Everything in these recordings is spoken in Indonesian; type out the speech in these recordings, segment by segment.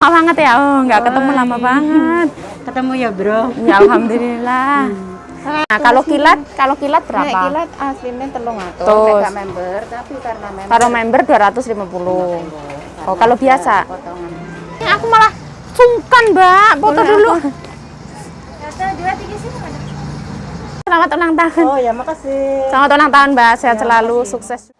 Lama banget ya, nggak ketemu lama banget. Ketemu ya bro. Ya alhamdulillah. Nah kalau kilat berapa? Nek kilat aslinya 300. Terus. Nek member, tapi karena member. Kalau member 250. Oh kalau biasa? Potongan. Ini aku malah sungkan mbak, foto dulu. Selamat ulang tahun. Oh ya makasih. Selamat ulang tahun mbak, sehat selalu, sukses.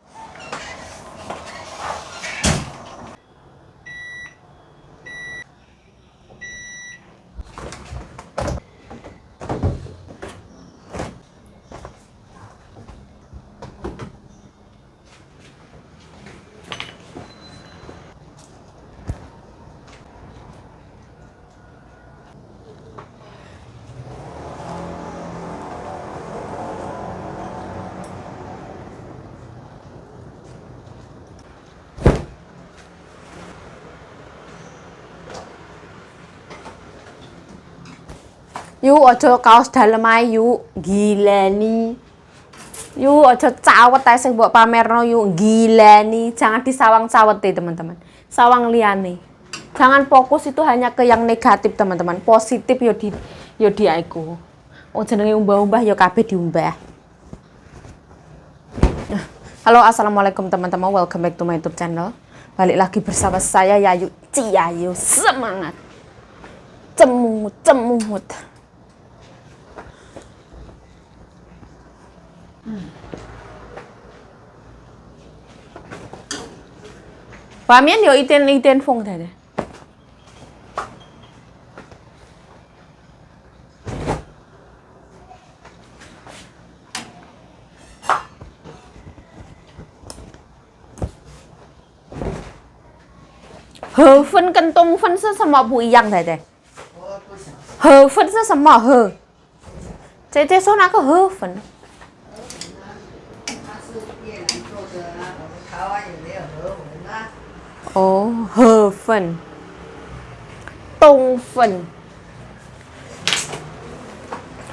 Yuk ojo kaos dalem ae yuk, gila nih. Yuk ojo cawet ae sing mbok pamerno yuk, gila nih. Jangan disawang-sawet deh teman-teman. Sawang liyane. Jangan fokus itu hanya ke yang negatif teman-teman. Positif yo di aku. Oh jenenge umbah-umbah yo kabeh diumbah. Halo assalamualaikum teman-teman, welcome back to my YouTube channel. Balik lagi bersama saya Yayu Ciayu, semangat. Cemut. Bà miễn nhiều ưu tiên phong thế này. Hờ phân cân tông phân是什么不一样的？河粉是什么河？这说哪个河粉？哦，河粉、冬粉，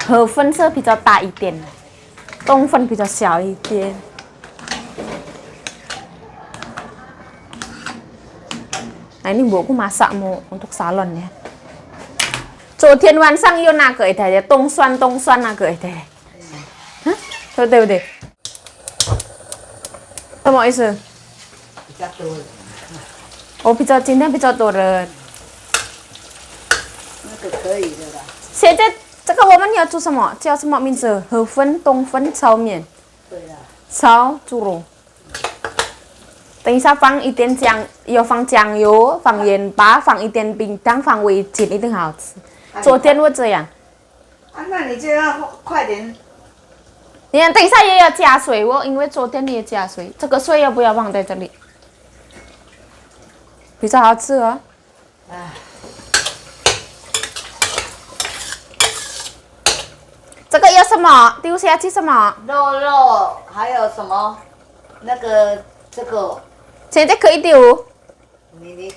河粉是比较大一点，冬粉比较小一点。Nah ini mbokku masak mau untuk salon ya. 昨天晚上又那个一台的冬酸那个一台，对不对？什么意思？比较多。哦，今天比较多人。那个可以的啦。现在这个我们要做什么？叫什么名字？河粉、冬粉、炒面。对啦。炒猪肉。等一下放一点酱，要放酱油，放盐巴，放一点冰糖，放味精，一定好吃。昨天我这样。啊，那你就要快点。你看，等一下也要加水哦，因为昨天你也加水，这个水要不要放在这里？比较好吃哦。这个要什么？丢下去什么？肉，还有什么？那个这个。现在可以丢。你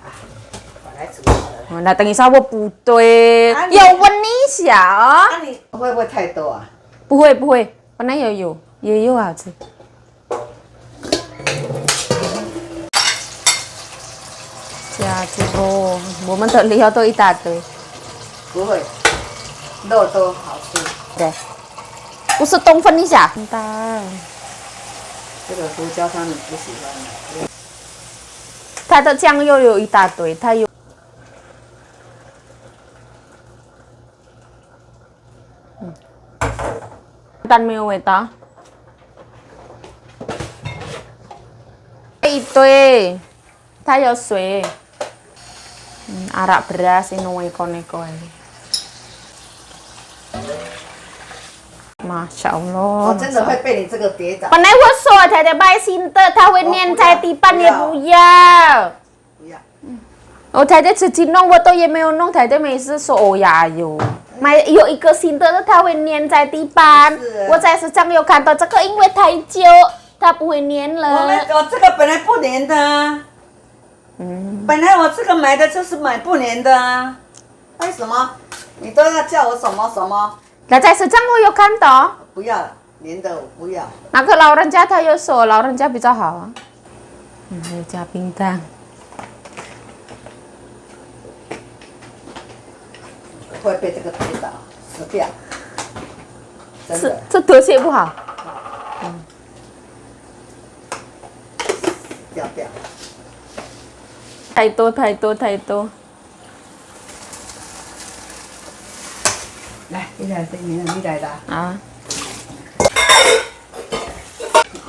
啊，我来煮好了。那等一下我不对，要问你一下哦。那你会不会太多啊？不会，本来也有好吃。加猪肉，我们这里要多一大堆。不会，肉都好吃。对，不是冬粉一下。大。这个胡椒汤你不喜欢吗？它的酱油有一大堆，它有。但没有味道。一堆，它有水。arak beras ini neko-neko ini. Masya Allah. 我真的会被你这个跌倒。本来我说太太卖新的，它会粘在地板，也不要。不要。我太太自己弄，我都也没有弄。太太每次说哦呀哟，买有一个新的，它会粘在地板。我在市场有看到这个，因为太久，它不会粘了。我这个本来不粘的啊。本来我这个买的就是买不粘的啊。为什么？你都要叫我什么什么？那在市场我有看到。不要粘的，我不要。那个老人家他有说，老人家比较好啊。还有加冰糖。会被这个跌倒死掉，真的这德性也不好。掉掉。太多太多太多。来，你来，你来啦。啊，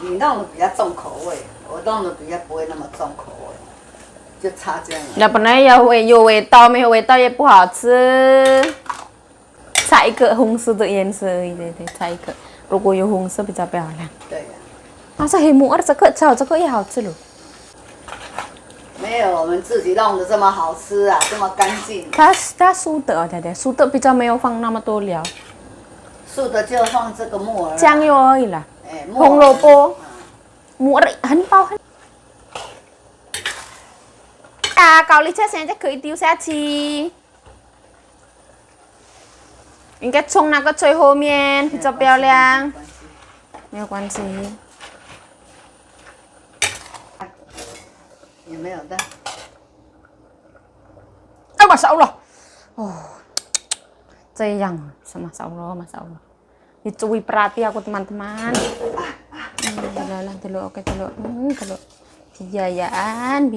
你弄的比较重口味，我弄的比较不会那么重口味，就差这样了。要不然有味道，没有味道也不好吃。猜一个红色的颜色而已，对对，猜一个。如果有红色比较漂亮。对呀、masa hemu这个炒这个也好吃了。没有我们自己弄的这么好吃啊，这么干净。它素的，对对，素的比较没有放那么多料，素的就放这个木耳、酱油而已啦。哎，红萝卜，木耳很薄很。啊，高丽菜现在可以丢下去。应该冲那个最后面比较漂亮，没有关系。有没有的？啊，Masya Allah. Oh, sayang sama Masya Allah, Masya Allah. Dicui perhati aku teman-teman. Lah, dulu, oke dulu, dulu. Biayaan.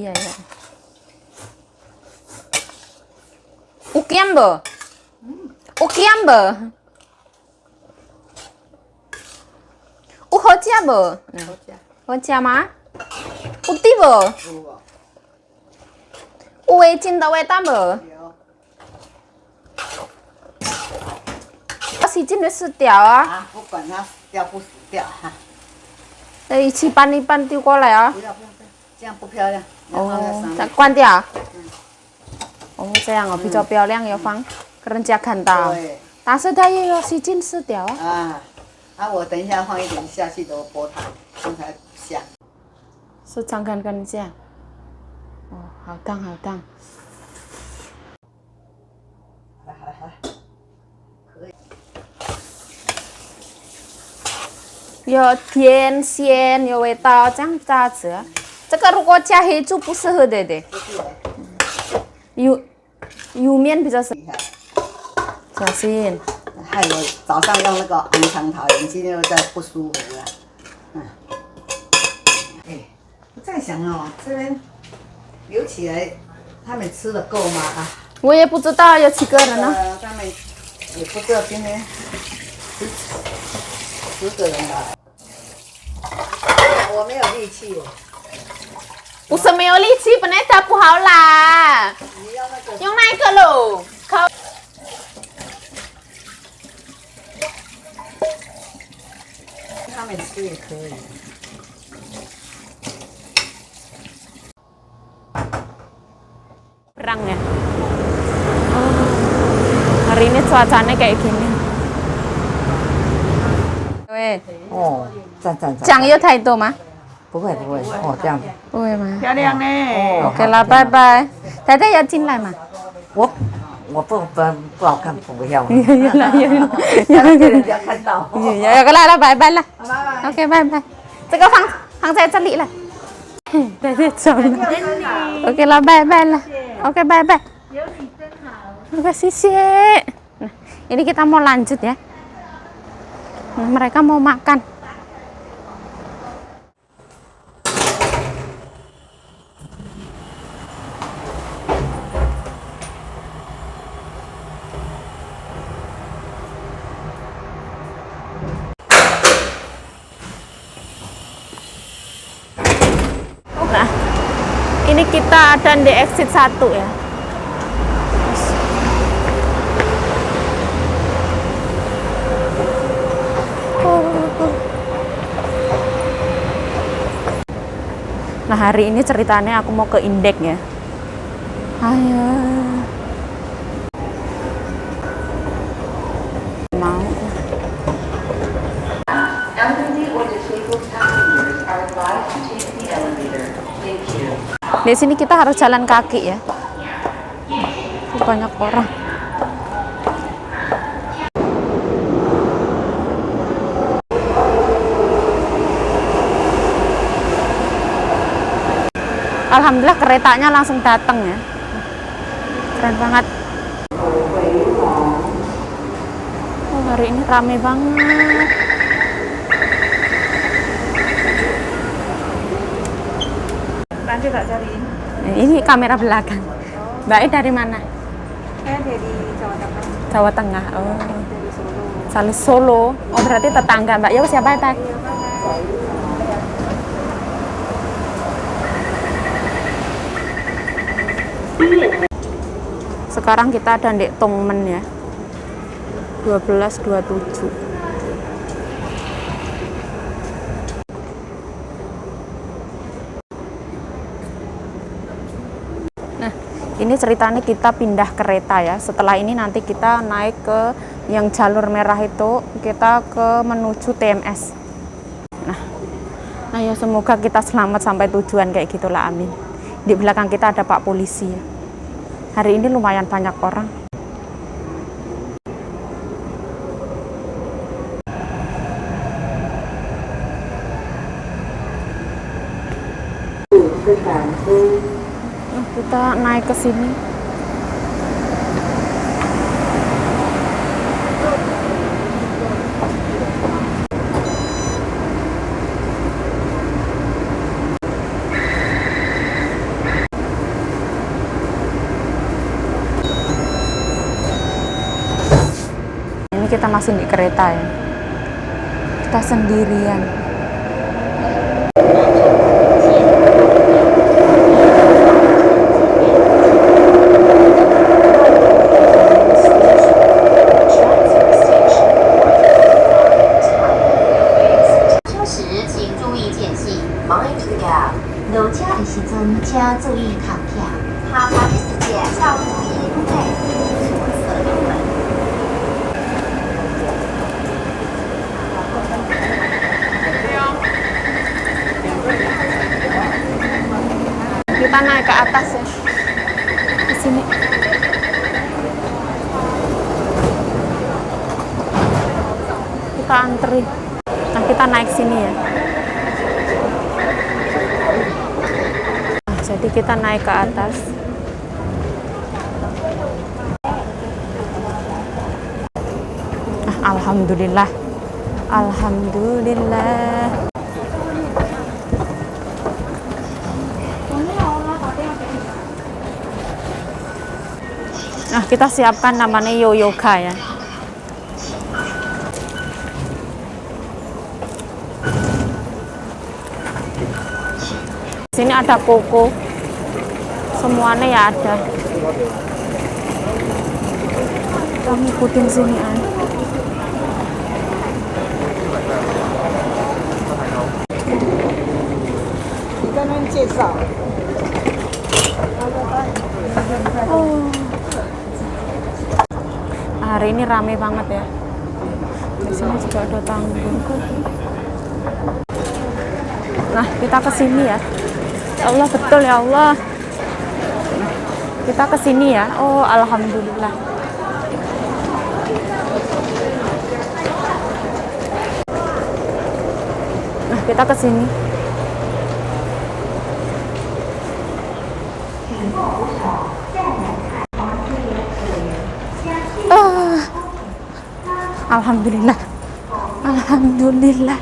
Ukian bo. Ukian bo. Hoja bo. Hoja ma? Putih bo. Uwe cinta uwe tambah. 洗净的死掉啊！啊，不管它死掉不死掉哈。一起搬一搬丢过来啊！不要，这样不漂亮。哦，再关掉。哦，这样哦，比较漂亮，要放，人家看到。对。但是它也要洗净死掉啊。啊，我等一下放一点下去萝卜汤，这样才香。是尝看看一下。哦，好烫好烫。好了，可以。有甜咸有味道，这样炸吃。这个如果加黑猪不适合的。油面比较适合。小心。害我早上用那个红肠桃，眼睛又在不舒服了。哎，我在想哦，这边留起来，他们吃的够吗？啊。我也不知道有几个人呢。他们也不知道今天10个人来。我没有力气耶。不是没有力气，本来它不好啦。你要那个？用那个喽。他们吃也可以。Perang ya. Hari ini cuacanya kayak gini. Weh. 哦，赞。酱油太多吗？不会，哦，这样子。不会吗？漂亮呢。OK 了，拜拜。大家要进来吗？我不好看，不要。有了，给人家看到。有个来了，拜拜了。拜拜。 OK， 拜拜。这个放在这里了。对，走了。OK 了，拜拜了。OK， 拜拜。有你真好。Oke， 谢谢。Nah, ini kita mau lanjut ya. Nah, mereka mau makan. Nah, ini kita ada di exit 1 ya. Nah, hari ini ceritanya aku mau ke Indek ya. Ayo. Mau. Di sini kita harus jalan kaki ya. Banyak orang. Alhamdulillah keretanya langsung datang ya. Keren banget. hari ini rame banget. Nanti tak cariin. Ini kamera belakang. Mbak E dari mana? Saya dari Jawa Tengah. Jawa Tengah. Oh. Dari Solo. Salis Solo. Oh, berarti tetangga, Mbak. Ya siapa ya, Sekarang kita ada di Tongmen ya. 12.27. Nah, ini ceritanya kita pindah kereta ya. Setelah ini nanti kita naik ke yang jalur merah itu, kita ke menuju TMS. Nah ya semoga kita selamat sampai tujuan kayak gitulah, amin. Di belakang kita ada Pak Polisi ya. Hari ini lumayan banyak orang. Nah, kita naik ke sini. Ini kita masih di kereta ya. Kita sendirian. Kita naik ke atas ya. Ke sini. Kita antri. Nah, kita naik sini ya. Nah, jadi kita naik ke atas. Nah, alhamdulillah. Alhamdulillah. Nah, kita siapkan namanya yoga ya. Sini ada koko. Semuanya ya ada. Kita ngikutin sini aja. Oh. Hari ini rame banget ya. Di sini juga ada tanggul. Nah, kita ke sini ya. Ya Allah, betul ya Allah. Kita ke sini ya. Oh, alhamdulillah. Nah, kita ke sini. Alhamdulillah. Alhamdulillah.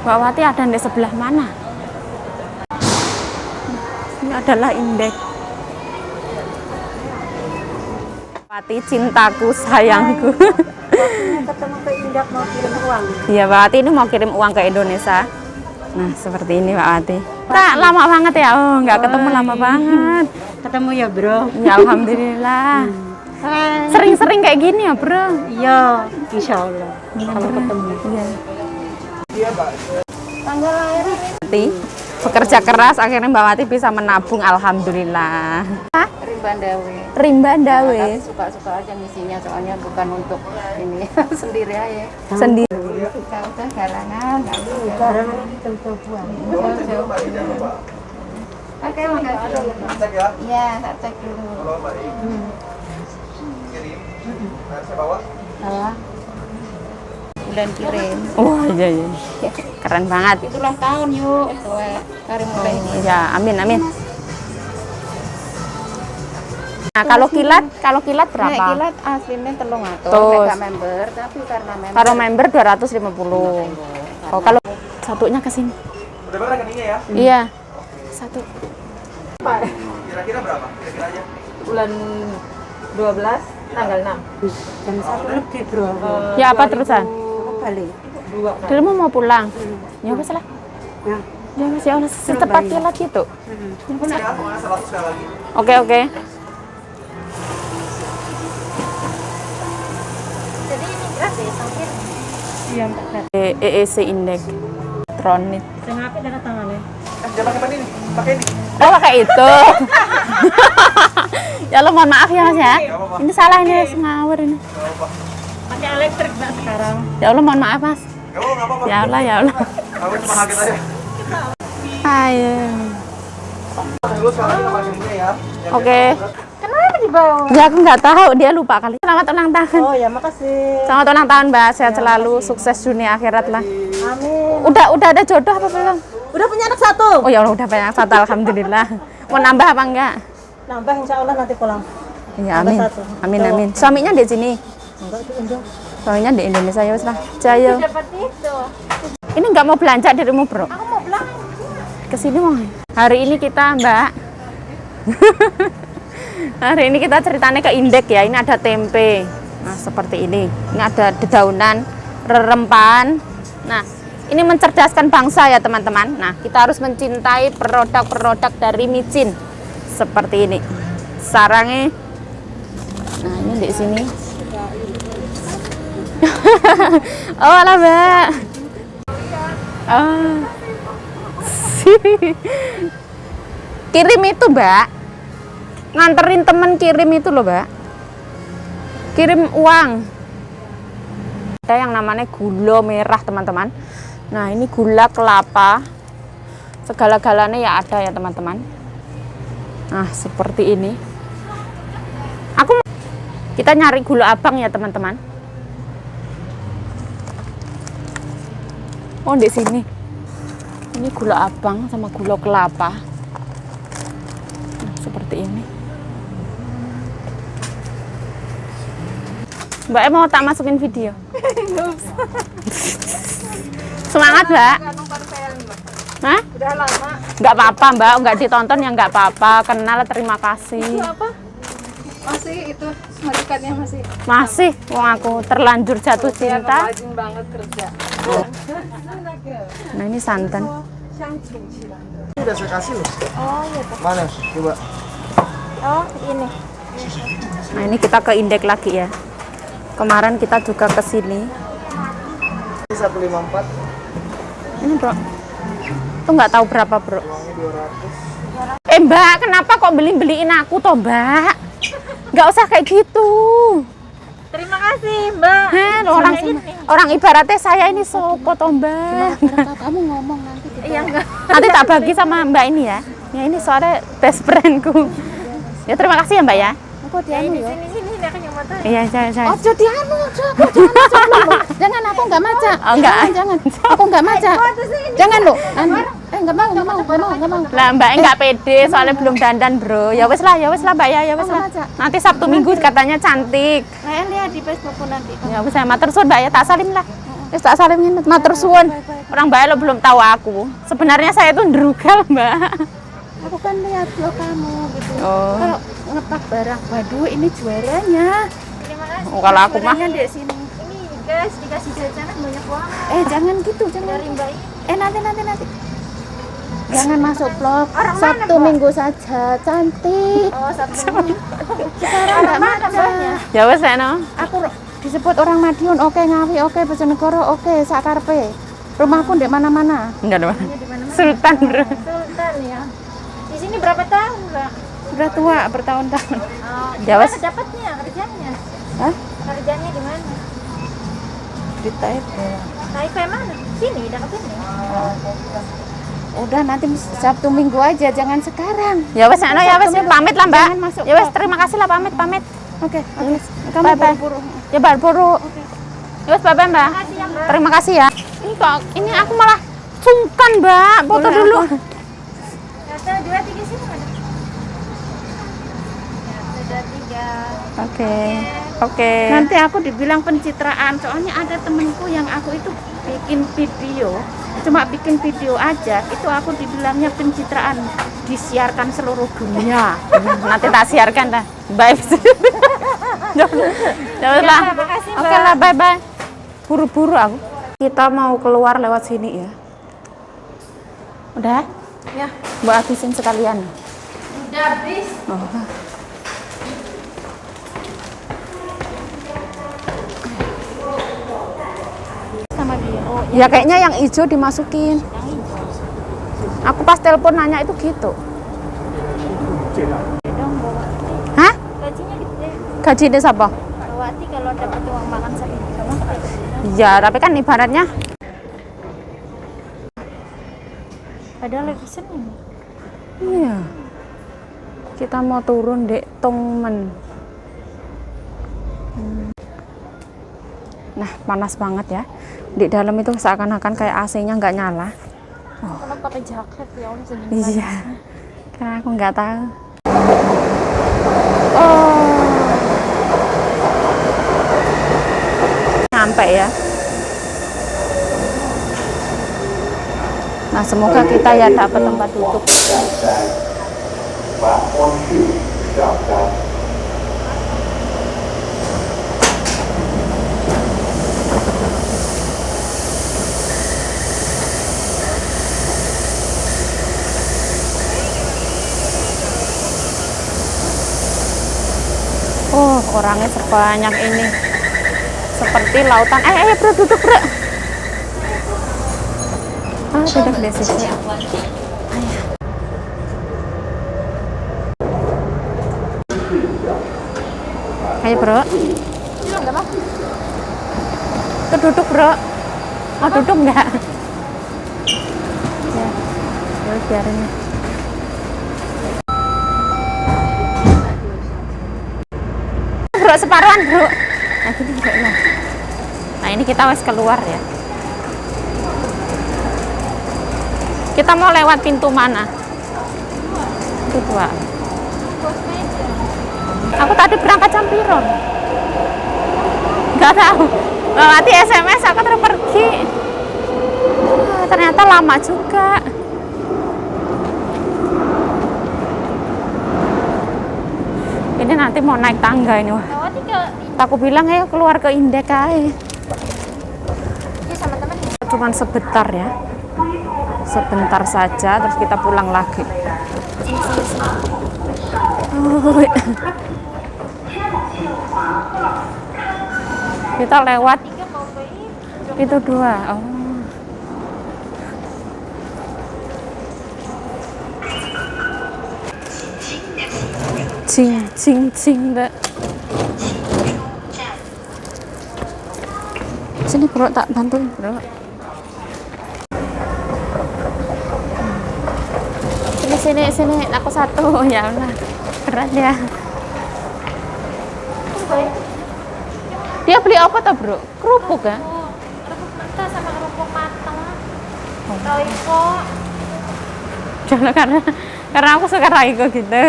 Mbak Wati ada di sebelah mana? Ini adalah indeks. Wati, cintaku, sayangku. Ketemu ke Indah mau kirim uang. Iya, Mbak Wati ini mau kirim uang ke Indonesia. Nah, seperti ini Mbak Wati. Tak lama banget ya. Oh, nggak ketemu lama banget. Ketemu ya, Bro. Ya, alhamdulillah. Sering-sering kayak gini ya, Bro. Iya, insya Allah. Kalau ketemu. Iya. Tanggal lahir. Wati bekerja keras, akhirnya Mbak Wati bisa menabung, alhamdulillah. Rimba Dawe. Rimba Dawe. Tapi suka-suka aja misinya, soalnya bukan untuk ini sendiri aja. Sendiri. Udah garangan, garangan itu buang. Oke, makasih. Iya, tak cek dulu. Kirim. Saya bawa. dan kirim. Wah, iya iya. Keren banget. Itu ulang tahun yuk, itu Karim mulai ini. Ya, amin amin. Nah, kalau kilat berapa? Nek kilat aslinya 300. Terus. Nek gak member, tapi karena member. Kalau member 250. Oh, kalau satunya ke sini. Udah berapa rekeningnya ya? Iya. Satu. Kira-kira berapa? Kira-kira aja. Bulan 12 tanggal 6. Jam 1 lebih bro. Ya apa terusan? Balik. Dirimu mau pulang? Ya wes lah. Ya. Ya wes ya Allah secepat kilat gitu. Ya, pokoknya 100 sekali lagi. Oke oke. Jadi ini gratis mungkin. Iya, Mbak. EEC Index elektronik. Yang HP darah tangannya. Jangan pakai ini, pakai ini. Oh pakai itu. Ya Allah mohon maaf ya Mas ya. Ini salah ini ngawur ini. Gak apa-apa. Pakai elektrik Mbak sekarang. Ya Allah mohon maaf Mas. Gak apa-apa, gak apa-apa. Ya Allah ya Allah. Kamu cuma kaget aja. Ayo. Dulu sekarang kita pakai ini ya. Oke. Kenapa dibawa? Ya aku nggak tahu dia lupa kali. Selamat ulang tahun. Oh ya makasih. Selamat ulang tahun Mbak. Sehat selalu, sukses dunia akhirat lah. Amin. Udah ada jodoh apa belum? Udah punya anak satu. Oh ya Allah udah banyak satu alhamdulillah. Mau nambah apa enggak? Nambah insya Allah nanti pulang. Iya Nambah amin. satu. Amin amin. Suaminya di sini. Enggak itu Indo. Suaminya di Indonesia ya wes lah. Jayo. Dapat itu. Ini nggak mau belanja dirimu bro? Aku mau belanja. Kesini mau. Hari ini kita Mbak. Hari ini kita ceritanya ke Indek ya. Ini ada tempe. Nah seperti ini. Ini ada dedaunan, rerempan. Nah ini mencerdaskan bangsa ya teman-teman. Nah kita harus mencintai produk-produk dari micin. Seperti ini. Sarangnya. Nah ini di sini. Oh alah Mbak. Oh. Kirim itu Mbak, nganterin temen kirim itu loh Mbak, kirim uang. Ada yang namanya gula merah teman-teman. Nah ini gula kelapa, segala-galanya ya ada ya teman-teman. Nah seperti ini. Kita nyari gula abang ya teman-teman. Oh di sini. Ini gula abang sama gula kelapa. Nah, seperti ini. Mbak mau tak masukin video? Semangat Mbak. Hah? Udah lama. Nggak apa-apa Mbak, nggak ditonton ya nggak apa-apa. Kenal terima kasih. Apa? Masih itu majikannya masih. Masih, wong aku terlanjur jatuh cinta. Rajin banget kerja. Nah ini santan. Ini udah saya kasih loh. Oh iya. Mana? Coba. Oh ini. Nah ini kita ke Indek lagi ya. Kemarin kita juga ke sini. Ini 154, Ini bro, tuh nggak tahu berapa bro. uangnya 200. Mbak, kenapa kok beliin aku toh Mbak? Nggak usah kayak gitu. Terima kasih Mbak. Heh, orang ibaratnya saya ini sopo toh Mbak. Kamu ngomong nanti kita. Iya enggak. Nanti tak bagi sama Mbak ini ya. Ya ini soalnya best friendku. Ya terima kasih ya Mbak ya. Aku dianu ya. Sini aku yang motor. Iya saya. Ojo dianu, ojo. Jangan aku enggak maca. Oh, enggak. Jangan. Aku enggak maca. Jangan lo. Enggak mau. Lah Mbak enggak pede soalnya belum dandan bro. Ya wes lah Mbak ya wes lah. Nanti Sabtu Minggu katanya cantik. Saya lihat di Facebookku nanti. Ya wes saya matur suwun Mbak ya, tak salim lah. Wis tak salim ngene, matur suwun. Orang Mbak lo belum tahu aku. Sebenarnya saya itu ndrugal Mbak. Aku kan lihat vlog kamu gitu. Oh. Kalau ngepak barang, waduh ini juaranya. Terima kasih. Oh, kalau aku mah Juaranya di sini. Ini guys dikasih jajanan banyak banget. Jangan gitu, jangan. Dari Mbak ini. Nanti. Jangan masuk vlog. Orang mana, Sabtu Mbak? Minggu saja, cantik. Oh Sabtu Minggu. Sekarang enggak Mana maca. Mbaknya? ya wes ya no. Aku disebut orang Madiun, oke Ngawi, oke Bojonegoro, oke sakarpe. Rumahku di mana-mana. Enggak ada. Di mana-mana. Sultan bro. Sultan ya. Di sini berapa tahun Mbak? Sudah tua bertahun-tahun. Oh, Ya, gimana wes. dapatnya kerjanya? Hah? Kerjanya di mana? Di Taipei. Taipei mana? Sini, dekat sini. Udah nanti Sabtu Minggu aja, jangan sekarang. Ya wes ya no, ya wes ya pamit lah Mbak. Jangan masuk Ya wes vlog. terima kasih lah pamit. Oke. Kamu Bye-bye. buru-buru. Ya buru. Yus, bye Mbak. Terima kasih ya. Ini kok ini aku malah sungkan Mbak. Foto dulu. Satu, dua, tiga sini ada. Satu, dua, tiga. Oke. Nanti aku dibilang pencitraan, soalnya ada temenku yang aku itu bikin video, cuma bikin video aja, itu aku dibilangnya pencitraan, disiarkan seluruh dunia. Nanti tak siarkan dah. Bye. Jangan lah. makasih, Oke lah, bye. Buru-buru aku. Kita mau keluar lewat sini ya. Udah? Ya. Mbak habisin sekalian. Udah habis. Oh. Sama biru. Ya kayaknya yang hijau dimasukin. Aku pas telepon nanya itu gitu. Dong bawa. Hah? Gajinya gede. Gaji dia siapa? Bawati kalau dapat uang makan sehari. Ya, tapi kan ibaratnya Padahal lagi Senin. iya. Kita mau turun Dek Tongmen. Nah, panas banget ya. Di dalam itu seakan-akan kayak AC-nya nggak nyala. Kalau pakai jaket ya Allah sedih. Iya. Karena aku nggak tahu. Oh. Sampai ya. Nah, semoga kita ya dapat tempat duduk. Oh, orangnya sebanyak ini. Seperti lautan. Bro, duduk, bro. Ah, duduk di situ. Ayo, bro. Tuh duduk, bro. Mau duduk nggak? Ya, biarin. Bro, separuhan, bro. Nah, gini, bro. Nah, ini kita harus keluar ya. Kita mau lewat pintu mana? Itu 2. Aku tadi berangkat jam piro? Nggak tahu. Nanti SMS aku terus pergi. Ternyata lama juga. Ini nanti mau naik tangga ini. Wah. Bawati ke Aku bilang ayo keluar ke Indek aja. dia sama teman. Cuman sebentar ya. Sebentar saja terus kita pulang lagi. Oh, kita lewat itu 2. Oh. Cing, Mbak. Sini, bro, tak bantuin, bro. Sini, aku satu. Ya Allah, keren ya. Dia beli apa tuh, bro? Kerupuk ya? Kerupuk mentah sama kerupuk matang. Royco. Jangan karena aku suka Raiko gitu.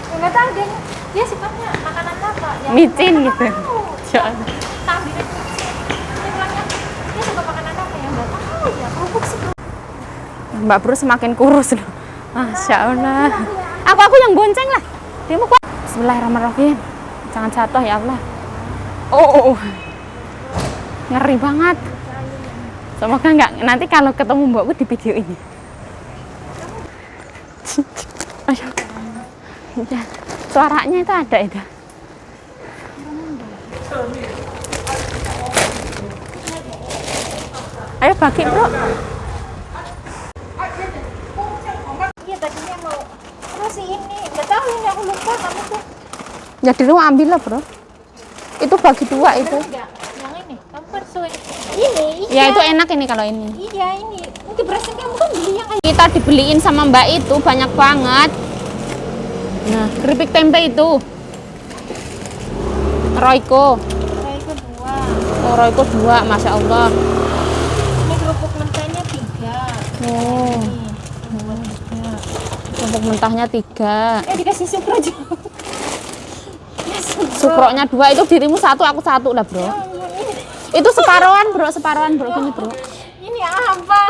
Enggak tahu dia sifatnya makanan apa? Yang Micin gitu. Tahu dia bilangnya dia suka makanan apa ya? Enggak tahu ya. Kerupuk sih. Mbak Bro semakin kurus loh. Masya Allah. Aku yang bonceng lah. Dia mau kuat. Bismillahirrahmanirrahim. Jangan jatuh ya Allah. Oh. Ngeri banget. Semoga enggak nanti kalau ketemu mbakku di video ini. Ayo. Ya, suaranya itu ada itu. Ayo bagi, Bro. Iya tadinya mau terus ini nggak tahu ini aku lupa kamu tuh Jadi lu ambil lah, Bro. Itu bagi 2 itu. enggak yang ini kamu kan suwe ini Ya itu enak ini kalau ini. iya ini nanti berasnya kamu kan beli yang Kita dibeliin sama Mbak itu banyak banget. Nah, keripik tempe itu. Royco. kayak kedua Oh, Royco 2, Masya Allah. Ini kerupuk mentahnya 3. Oh, kerupuk mentahnya 3. Dikasih sukro juga. Sukroknya 2, itu dirimu 1, aku 1 lah bro. Itu separohan bro, gini bro. Ini apa?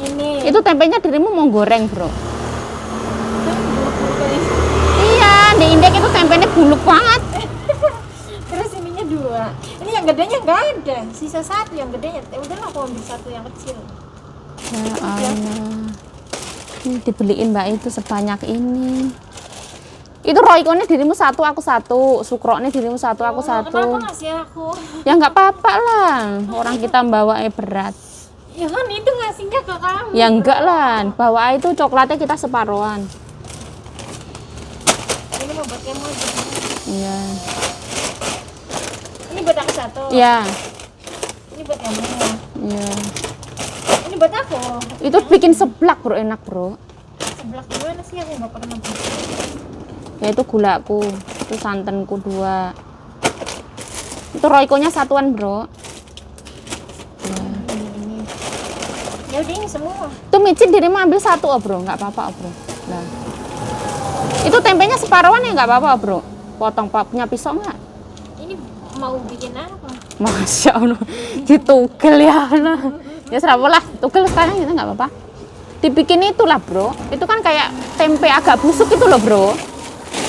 Ini. Itu tempenya dirimu mau goreng bro. Iya, di indek itu tempenya buluk banget. Terus ininya 2. Ini yang gedenya nggak ada. Sisa 1 yang gedenya. Udahlah aku ambil 1 yang kecil. Ya Allah. Ini dibeliin mbak itu sebanyak ini. Itu Royco-nya dirimu 1, aku 1. Sukroknya dirimu 1, aku 1. Kenapa ngasih aku? Ya nggak apa-apa lah. Orang kita bawa berat. Ya kan itu ngasihnya ke kamu. Ya enggak lah. Bawa itu coklatnya kita separohan. Ini mau buat kamu aja. Iya. Ini buat aku 1. Iya. Ini buat kamu. Iya. Ini buat aku. Itu bikin seblak bro, enak bro. Sebelah gimana sih, aku nggak pernah buat. Ya itu gulaku, itu santanku 2. Itu Royco-nya satuan bro. Ya udah ini semua. Itu micin dirimu ambil 1 oh bro, nggak apa-apa oh, bro. Nah. Itu tempenya separohan ya nggak apa-apa oh, bro. Potong punya pisau nggak? Ini mau bikin apa? Masya Allah, ditugel ya Allah. Ya serapolah, tugel sekarang gitu nggak apa-apa. Dibikin itulah bro, itu kan kayak tempe agak busuk itu loh bro.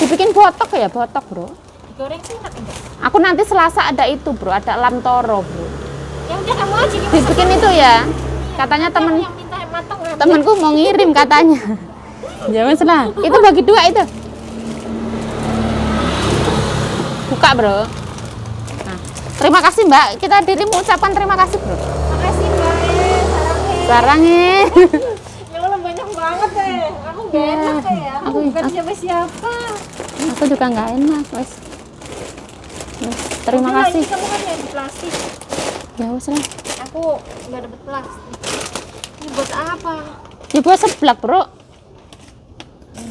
Dibikin botok ya, botok bro. Digoreng sih enak enggak? Aku nanti Selasa ada itu bro, ada lam toro bro. Ya udah kamu aja dimasak. Dibikin itu ya, katanya temen Yang minta matang ngambil. temanku mau ngirim katanya. Ya wes lah, itu bagi 2 itu. Buka bro. Nah, terima kasih mbak, kita dirimu ucapan terima kasih bro. Makasih Mbak. Sarangnya. Sarangnya. Ya Allah banyak banget deh. Aku gak enak ya. Aku bukan siapa-siapa. Aku juga nggak enak wes. Wes, terima Udah lah, kasih. Ini kamu kan yang di plastik. Ya wes lah. Aku nggak dapet plastik. Ini buat apa? Ya buat seblak bro.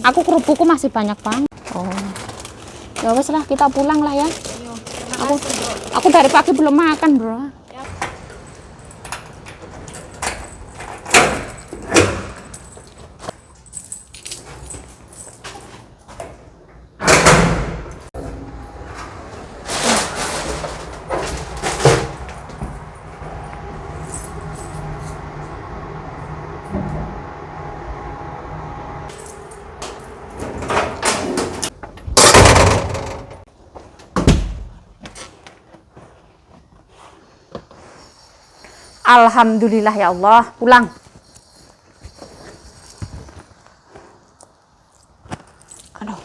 Aku kerupukku masih banyak banget. Oh. Ya wes lah, kita pulang lah ya. Ayo, terima kasih bro. Aku dari pagi belum makan bro. Alhamdulillah ya Allah, pulang. Aduh.